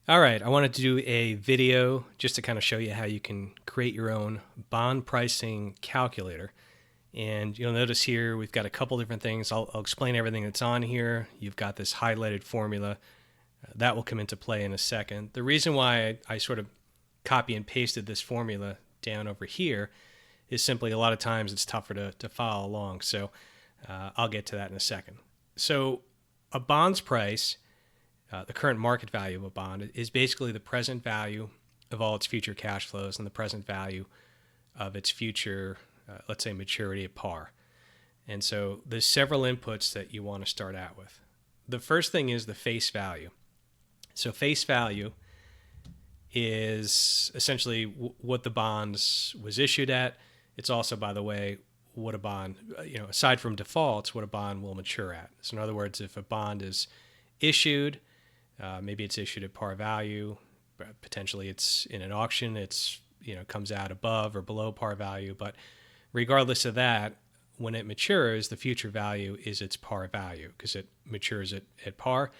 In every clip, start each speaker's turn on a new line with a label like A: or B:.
A: All right, I wanted to do a video just to kind of show you how you can create your own bond pricing calculator. And you'll notice here we've got a couple different things. I'll explain everything that's on here. You've got this highlighted formula. That will come into play in a second. The reason why I sort of copy and pasted this formula down over here is simply a lot of times it's tougher to follow along. So I'll get to that in a second. So a bond's price, the current market value of a bond, is basically the present value of all its future cash flows and the present value of its future, let's say, maturity at par. And so there's several inputs that you want to start out with. The first thing is the face value. So face value is essentially what the bonds was issued at. It's also, by the way, what a bond, aside from defaults, what a bond will mature at. So in other words, if a bond is issued, maybe it's issued at par value, potentially it's in an auction, it's comes out above or below par value, but regardless of that, when it matures, the future value is its par value because it matures at par,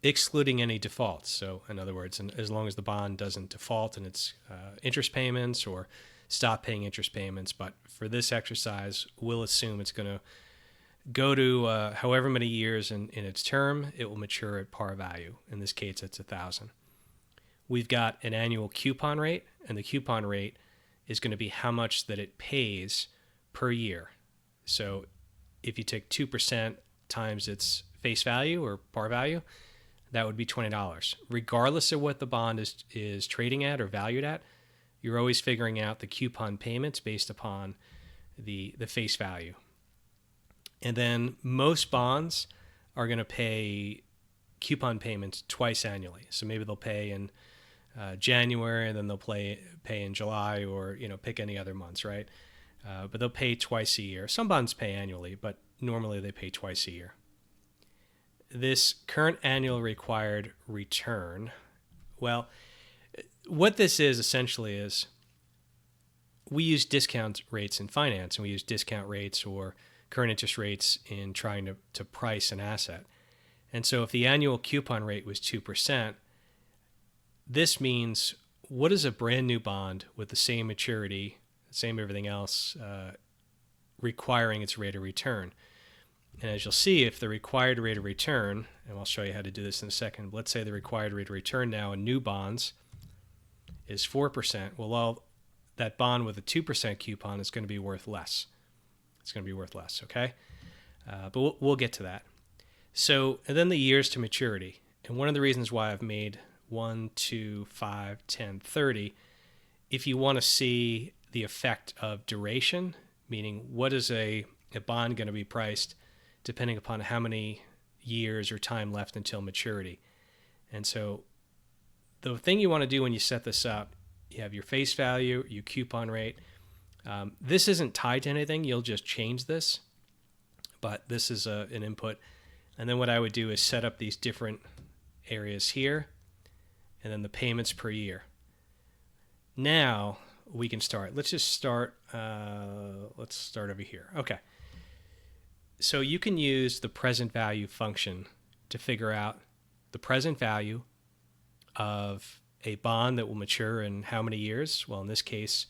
A: excluding any defaults. So in other words, as long as the bond doesn't default in its interest payments or stop paying interest payments, but for this exercise, we'll assume it's going to go to however many years in its term, it will mature at par value. In this case, it's 1,000. We've got an annual coupon rate, and the coupon rate is going to be how much that it pays per year. So if you take 2% times its face value or par value, that would be $20. Regardless of what the bond is trading at or valued at, you're always figuring out the coupon payments based upon the face value. And then most bonds are going to pay coupon payments twice annually. So maybe they'll pay in January, and then they'll pay in July, or pick any other months, right? But they'll pay twice a year. Some bonds pay annually, but normally they pay twice a year. This current annual required return, well, what this is essentially is we use discount rates in finance, and we use discount rates or current interest rates in trying to price an asset. And so if the annual coupon rate was 2%, this means what is a brand new bond with the same maturity, same everything else, requiring its rate of return. And as you'll see, if the required rate of return, and I'll show you how to do this in a second, but let's say the required rate of return now in new bonds is 4%, well, that bond with a 2% coupon is going to be worth less. It's going to be worth less, okay? But we'll get to that. So, and then the years to maturity. And one of the reasons why I've made 1, 2, 5, 10, 30, if you want to see the effect of duration, meaning what is a bond going to be priced depending upon how many years or time left until maturity. And so the thing you want to do when you set this up, you have your face value, your coupon rate. This isn't tied to anything. You'll just change this, but this is an input. And then what I would do is set up these different areas here, and then the payments per year. Now we can start. Let's just start. Let's start over here. Okay. So you can use the present value function to figure out the present value of a bond that will mature in how many years? Well, in this case,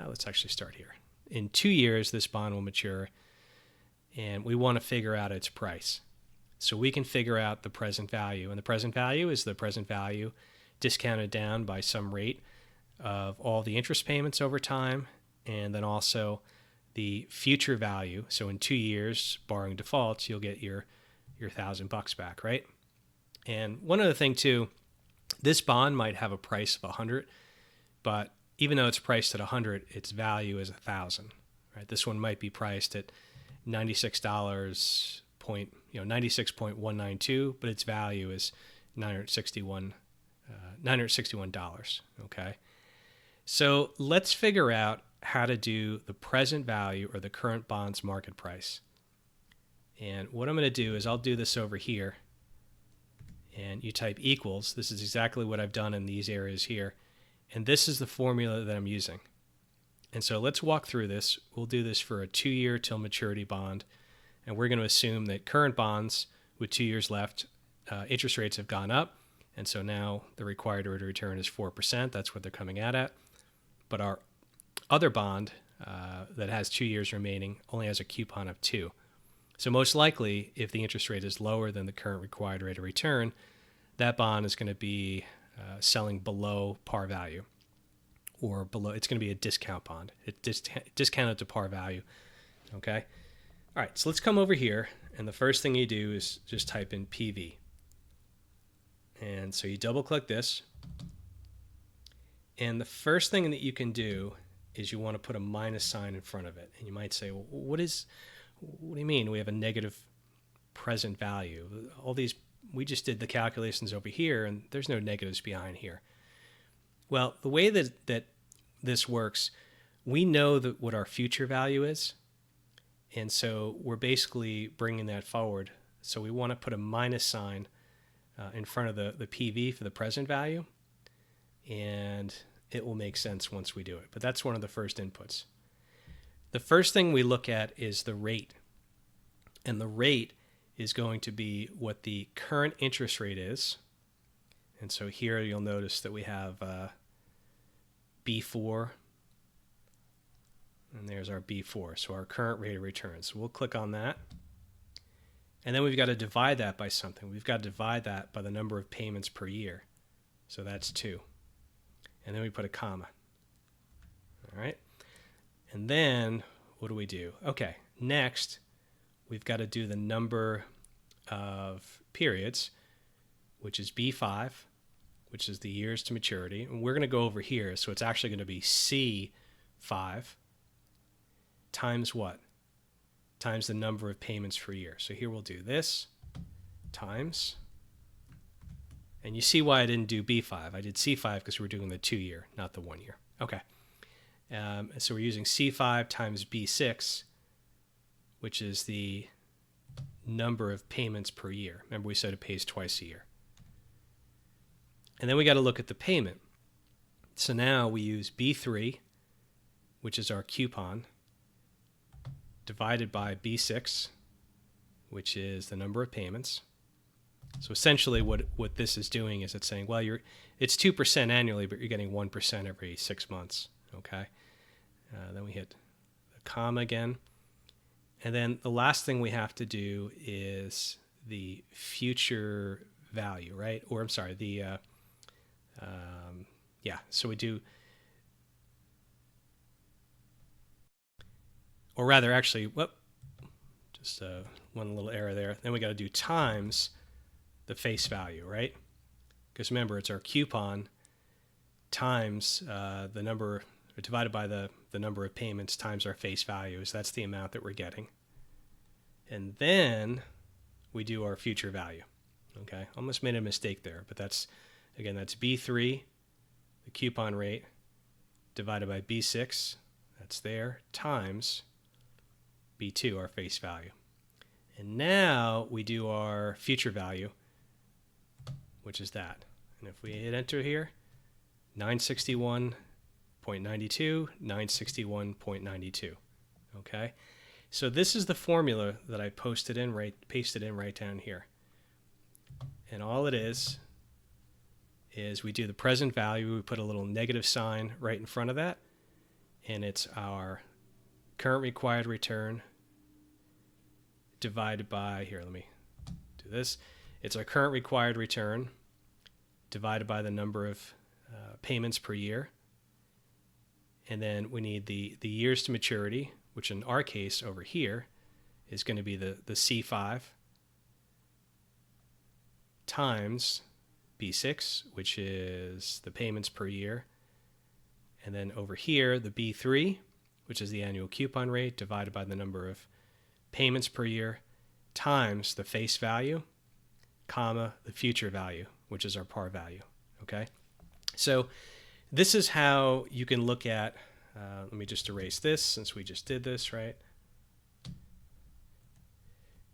A: let's actually start here. In 2 years, this bond will mature, and we want to figure out its price. So we can figure out the present value, and the present value is the present value discounted down by some rate of all the interest payments over time, and then also the future value. So in 2 years, barring defaults, you'll get your $1,000 back, right? And one other thing too, this bond might have a price of 100, but even though it's priced at 100, its value is 1,000. Right? This one might be priced at $96.192, but its value is $961. Okay, so let's figure out how to do the present value or the current bond's market price. And what I'm going to do is I'll do this over here, and you type equals. This is exactly what I've done in these areas here. And this is the formula that I'm using. And so let's walk through this. We'll do this for a 2-year till maturity bond. And we're going to assume that current bonds with 2 years left, interest rates have gone up. And so now the required rate of return is 4%. That's what they're coming out at. But our other bond that has 2 years remaining only has a coupon of 2. So most likely, if the interest rate is lower than the current required rate of return, that bond is going to be selling below par value, or below. It's going to be a discount bond. It's discounted to par value. Okay. All right. So let's come over here, and the first thing you do is just type in PV. And so you double click this, and the first thing that you can do is you want to put a minus sign in front of it. And you might say, well, what do you mean we have a negative present value? All these, we just did the calculations over here, and there's no negatives behind here. Well, the way that this works, we know that what our future value is, and so we're basically bringing that forward. So we want to put a minus sign in front of the PV for the present value, and it will make sense once we do it. But that's one of the first inputs. The first thing we look at is the rate, and the rate is going to be what the current interest rate is. And so here you'll notice that we have B4, and there's our B4, so our current rate of return. So we'll click on that. And then we've got to divide that by something. We've got to divide that by the number of payments per year. So that's 2. And then we put a comma. All right. And then what do we do? Okay, next we've got to do the number of periods, which is B5, which is the years to maturity. And we're going to go over here, so it's actually going to be C5 times what? Times the number of payments per year. So here we'll do this times, and you see why I didn't do B5. I did C5 because we're doing the 2 year, not the 1 year. Okay. So we're using C5 times B6, which is the number of payments per year. Remember, we said it pays twice a year. And then we got to look at the payment. So now we use B3, which is our coupon, divided by B6, which is the number of payments. So essentially what this is doing is it's saying, well, it's 2% annually, but you're getting 1% every 6 months. Okay. Then we hit the comma again. And then the last thing we have to do is the future value, right? Or I'm sorry, so we do, or rather actually, just one little error there. Then we got to do times the face value, right? Because remember, it's our coupon times the number, divided by the number of payments times our face values. That's the amount that we're getting. And then we do our future value. Okay, almost made a mistake there, but that's B3, the coupon rate, divided by B6, that's there, times B2, our face value. And now we do our future value, which is that. And if we hit enter here, 961.92, 961.92. Okay, so this is the formula that I pasted in right down here. And all it is we do the present value, we put a little negative sign right in front of that, and it's our current required return divided by, here, let me do this. It's our current required return divided by the number of payments per year. And then we need the years to maturity, which in our case over here is going to be the C5 times B6, which is the payments per year. And then over here, the B3, which is the annual coupon rate divided by the number of payments per year, times the face value, comma, the future value, which is our par value. Okay, so this is how you can look at, let me just erase this since we just did this, right?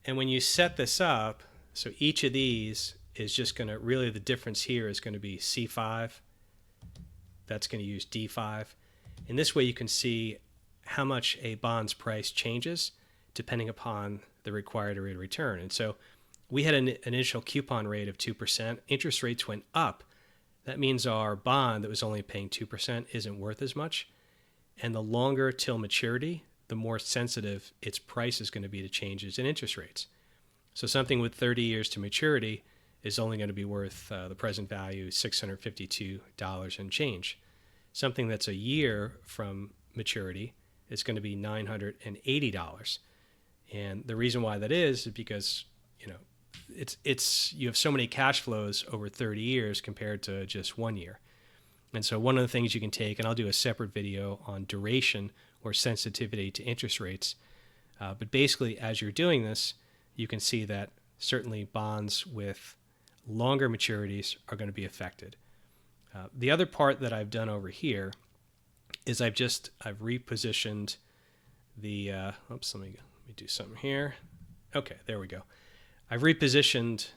A: And when you set this up, so each of these is just going to, really the difference here is going to be C5. That's going to use D5. And this way you can see how much a bond's price changes depending upon the required rate of return. And so we had an initial coupon rate of 2%. Interest rates went up. That means our bond that was only paying 2% isn't worth as much. And the longer till maturity, the more sensitive its price is going to be to changes in interest rates. So something with 30 years to maturity is only going to be worth the present value $652 and change. Something that's a year from maturity is going to be $980. And the reason why that is because, it's you have so many cash flows over 30 years compared to just 1 year. And so one of the things you can take, and I'll do a separate video on duration or sensitivity to interest rates, but basically as you're doing this, you can see that certainly bonds with longer maturities are going to be affected. The other part that I've done over here is I've repositioned the, let me do something here. Okay, there we go. I've repositioned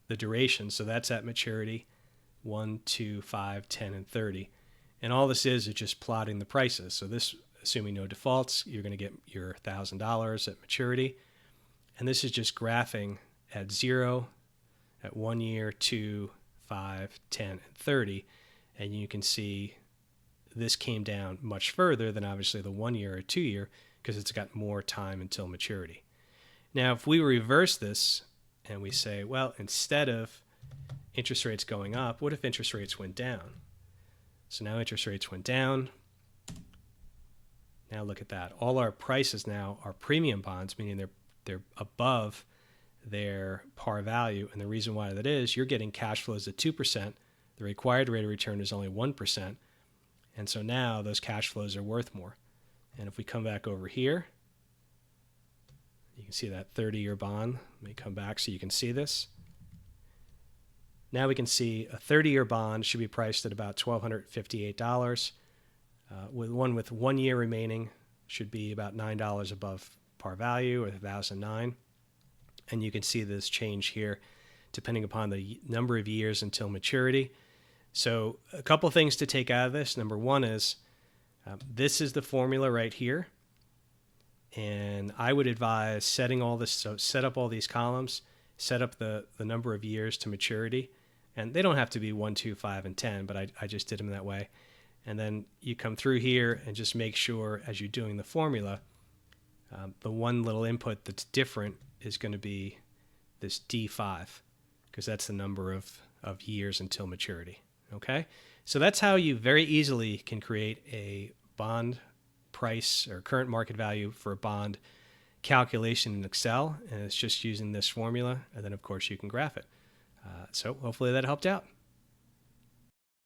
A: the duration, so that's at maturity, 1, 2, 5, 10, and 30. And all this is just plotting the prices. So this, assuming no defaults, you're going to get your $1,000 at maturity. And this is just graphing at 0, at 1 year, 2, 5, 10, and 30. And you can see this came down much further than obviously the 1 year or 2 year because it's got more time until maturity. Now, if we reverse this and we say, well, instead of interest rates going up, what if interest rates went down? So now interest rates went down. Now look at that. All our prices now are premium bonds, meaning they're above their par value. And the reason why that is, you're getting cash flows at 2%. The required rate of return is only 1%. And so now those cash flows are worth more. And if we come back over here, you can see that 30-year bond. Let me come back so you can see this. Now we can see a 30-year bond should be priced at about $1,258. With 1 year remaining should be about $9 above par value, or $1,009. And you can see this change here depending upon the number of years until maturity. So a couple things to take out of this. Number one is this is the formula right here. And I would advise setting all this, so set up all these columns, set up the number of years to maturity. And they don't have to be 1, 2, 5, and 10, but I just did them that way. And then you come through here and just make sure as you're doing the formula, the one little input that's different is going to be this D5, because that's the number of years until maturity. Okay? So that's how you very easily can create a bond price or current market value for a bond calculation in Excel. And it's just using this formula. And then, of course, you can graph it. So hopefully that helped out.